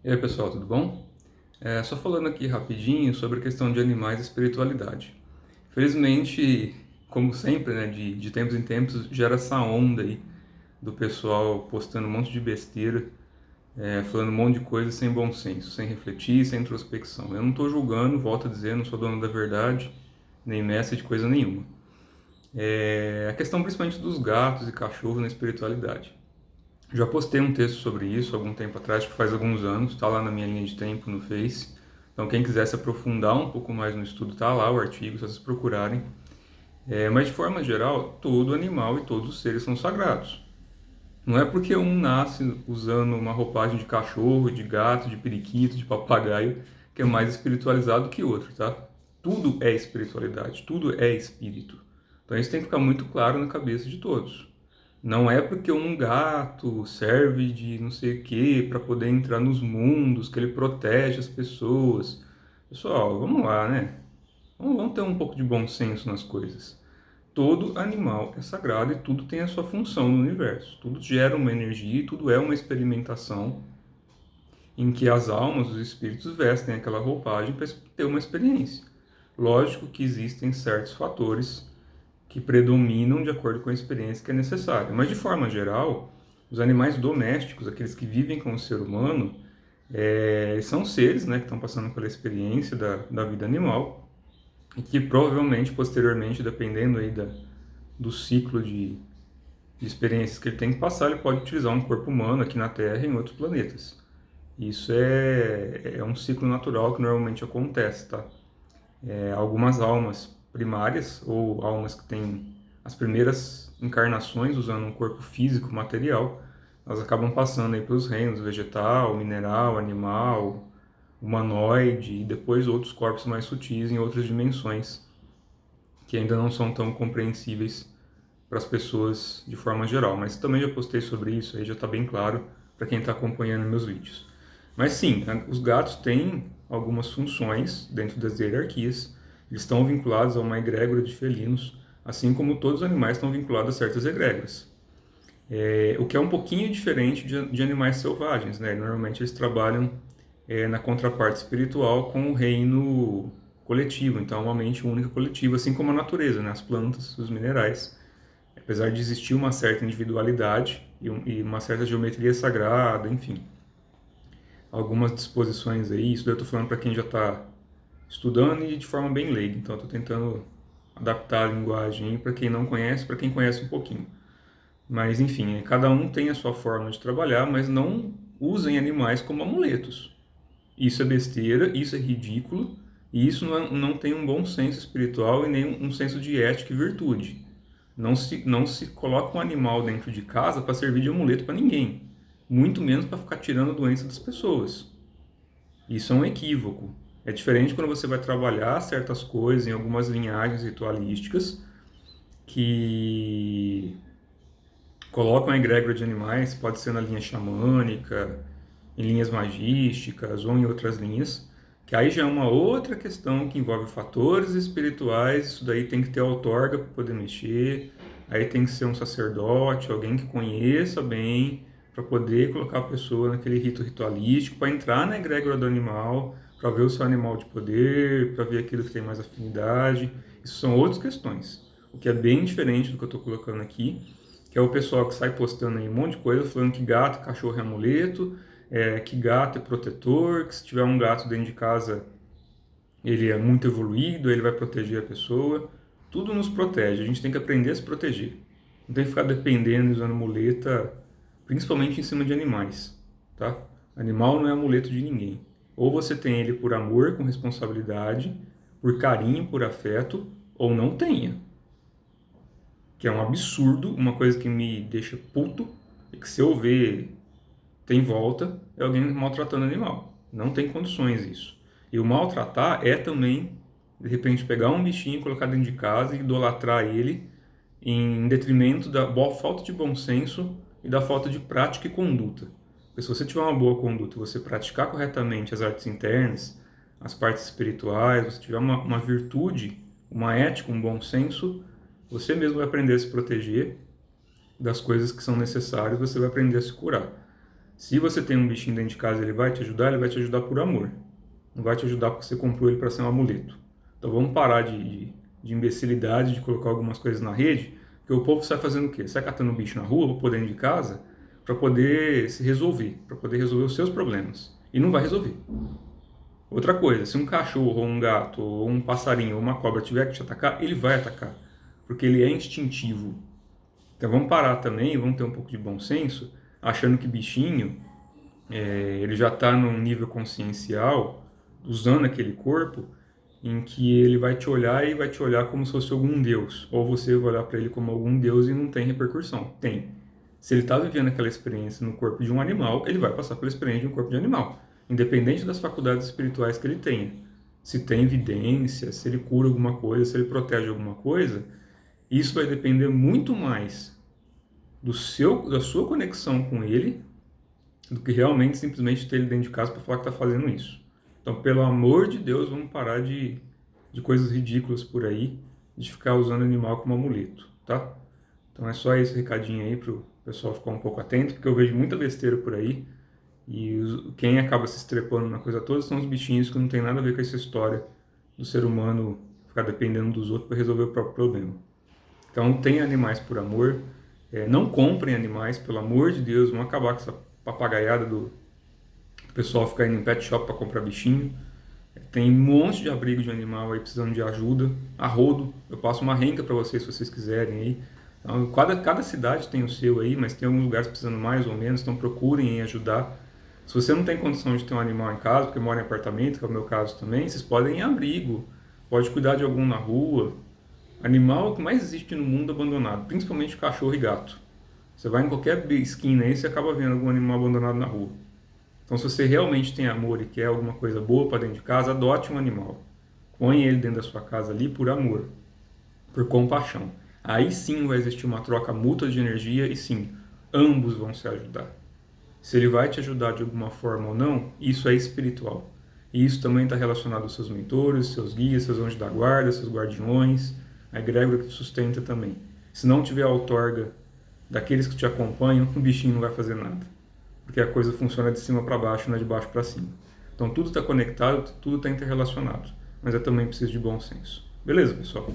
E aí, pessoal, tudo bom? Só falando aqui rapidinho sobre a questão de animais e espiritualidade. Felizmente, como sempre, né, de tempos em tempos, gera essa onda aí do pessoal postando um monte de besteira, falando um monte de coisa sem bom senso, sem refletir, sem introspecção. Eu não estou julgando, volto a dizer, não sou dono da verdade, nem mestre de coisa nenhuma. A questão principalmente dos gatos e cachorros na espiritualidade. Já postei um texto sobre isso algum tempo atrás, acho que faz alguns anos, está lá na minha linha de tempo no Face. Então, quem quiser se aprofundar um pouco mais no estudo, está lá o artigo, se vocês procurarem. Mas, de forma geral, todo animal e todos os seres são sagrados. Não é porque um nasce usando uma roupagem de cachorro, de gato, de periquito, de papagaio, que é mais espiritualizado que outro, tá? Tudo é espiritualidade, tudo é espírito. Então, isso tem que ficar muito claro na cabeça de todos. Não é porque um gato serve de não sei o que para poder entrar nos mundos, que ele protege as pessoas. Pessoal, vamos lá, né? Vamos ter um pouco de bom senso nas coisas. Todo animal é sagrado e tudo tem a sua função no universo. Tudo gera uma energia e tudo é uma experimentação em que as almas, os espíritos vestem aquela roupagem para ter uma experiência. Lógico que existem certos fatores que predominam de acordo com a experiência que é necessária. Mas, de forma geral, os animais domésticos, aqueles que vivem com o ser humano, são seres, né, que estão passando pela experiência da vida animal e que provavelmente, posteriormente, dependendo aí do ciclo de experiências que ele tem que passar, ele pode utilizar um corpo humano aqui na Terra e em outros planetas. Isso é um ciclo natural que normalmente acontece, tá? Algumas almas primárias, ou almas que têm as primeiras encarnações usando um corpo físico, material, elas acabam passando aí pelos reinos vegetal, mineral, animal, humanoide e depois outros corpos mais sutis em outras dimensões que ainda não são tão compreensíveis para as pessoas de forma geral. Mas também já postei sobre isso, aí já está bem claro para quem está acompanhando meus vídeos. Mas sim, os gatos têm algumas funções dentro das hierarquias, eles estão vinculados a uma egrégora de felinos, assim como todos os animais estão vinculados a certas egrégoras. O que é um pouquinho diferente de animais selvagens, né? Normalmente eles trabalham na contraparte espiritual com o reino coletivo, então uma mente única coletiva, assim como a natureza, né? As plantas, os minerais. Apesar de existir uma certa individualidade e uma certa geometria sagrada, enfim, algumas disposições aí, isso daí eu estou falando para quem já está estudando e de forma bem leiga, então eu estou tentando adaptar a linguagem para quem não conhece, para quem conhece um pouquinho. Mas enfim, cada um tem a sua forma de trabalhar, mas não usem animais como amuletos. Isso é besteira, isso é ridículo, e isso não tem um bom senso espiritual e nem um senso de ética e virtude. Não se coloca um animal dentro de casa para servir de amuleto para ninguém, muito menos para ficar tirando a doença das pessoas. Isso é um equívoco. É diferente quando você vai trabalhar certas coisas em algumas linhagens ritualísticas que colocam a egrégora de animais, pode ser na linha xamânica, em linhas magísticas ou em outras linhas, que aí já é uma outra questão que envolve fatores espirituais, isso daí tem que ter outorga para poder mexer, aí tem que ser um sacerdote, alguém que conheça bem, para poder colocar a pessoa naquele rito ritualístico, para entrar na egrégora do animal, para ver o seu animal de poder, para ver aquilo que tem mais afinidade. Isso são outras questões. O que é bem diferente do que eu estou colocando aqui, que é o pessoal que sai postando aí um monte de coisa, falando que gato, cachorro é amuleto, que gato é protetor, que se tiver um gato dentro de casa, ele é muito evoluído, ele vai proteger a pessoa. Tudo nos protege, a gente tem que aprender a se proteger. Não tem que ficar dependendo e usando muleta, principalmente em cima de animais, tá? Animal não é amuleto de ninguém. Ou você tem ele por amor, com responsabilidade, por carinho, por afeto, ou não tenha. Que é um absurdo, uma coisa que me deixa puto, e que se eu ver tem volta, é alguém maltratando animal. Não tem condições isso. E o maltratar é também, de repente, pegar um bichinho e colocar dentro de casa e idolatrar ele em detrimento da boa falta de bom senso e da falta de prática e conduta. Porque se você tiver uma boa conduta, você praticar corretamente as artes internas, as partes espirituais, você tiver uma virtude, uma ética, um bom senso, você mesmo vai aprender a se proteger das coisas que são necessárias, você vai aprender a se curar. Se você tem um bichinho dentro de casa, ele vai te ajudar por amor. Não vai te ajudar porque você comprou ele para ser um amuleto. Então vamos parar de imbecilidade, de colocar algumas coisas na rede, porque o povo sai fazendo o quê? Sai catando bicho na rua, ou dentro de casa, para poder se resolver, para poder resolver os seus problemas. E não vai resolver. Outra coisa, se um cachorro, ou um gato, ou um passarinho, ou uma cobra tiver que te atacar, ele vai atacar, porque ele é instintivo. Então vamos parar também, vamos ter um pouco de bom senso, achando que bichinho, ele já está num nível consciencial, usando aquele corpo, em que ele vai te olhar e vai te olhar como se fosse algum deus, ou você vai olhar para ele como algum deus e não tem repercussão. Tem. Se ele está vivendo aquela experiência no corpo de um animal, ele vai passar pela experiência de um corpo de animal, independente das faculdades espirituais que ele tenha. Se tem evidência, se ele cura alguma coisa, se ele protege alguma coisa, isso vai depender muito mais da sua conexão com ele do que realmente simplesmente ter ele dentro de casa para falar que está fazendo isso. Então, pelo amor de Deus, vamos parar de coisas ridículas por aí, de ficar usando animal como amuleto, tá? Então é só esse recadinho aí para o pessoal ficar um pouco atento, porque eu vejo muita besteira por aí, e quem acaba se estrepando na coisa toda são os bichinhos que não tem nada a ver com essa história do ser humano ficar dependendo dos outros para resolver o próprio problema. Então, tenha animais por amor, não comprem animais, pelo amor de Deus, vão acabar com essa papagaiada do pessoal ficar indo em pet shop para comprar bichinho. Tem um monte de abrigo de animal aí precisando de ajuda, a rodo. Eu passo uma renca para vocês se vocês quiserem aí. Então, cada cidade tem o seu aí, mas tem alguns lugares precisando mais ou menos, então procurem em ajudar. Se você não tem condição de ter um animal em casa, porque mora em apartamento, que é o meu caso também, vocês podem ir em abrigo, pode cuidar de algum na rua. Animal é o que mais existe no mundo abandonado, principalmente cachorro e gato. Você vai em qualquer esquina aí, você acaba vendo algum animal abandonado na rua. Então, se você realmente tem amor e quer alguma coisa boa para dentro de casa, adote um animal. Põe ele dentro da sua casa ali por amor, por compaixão. Aí sim vai existir uma troca mútua de energia e sim, ambos vão se ajudar. Se ele vai te ajudar de alguma forma ou não, isso é espiritual. E isso também está relacionado aos seus mentores, seus guias, seus anjos da guarda, seus guardiões, a egrégora que te sustenta também. Se não tiver a outorga daqueles que te acompanham, o bichinho não vai fazer nada. Porque a coisa funciona de cima para baixo, não é de baixo para cima. Então tudo está conectado, tudo está interrelacionado. Mas eu também preciso de bom senso. Beleza, pessoal?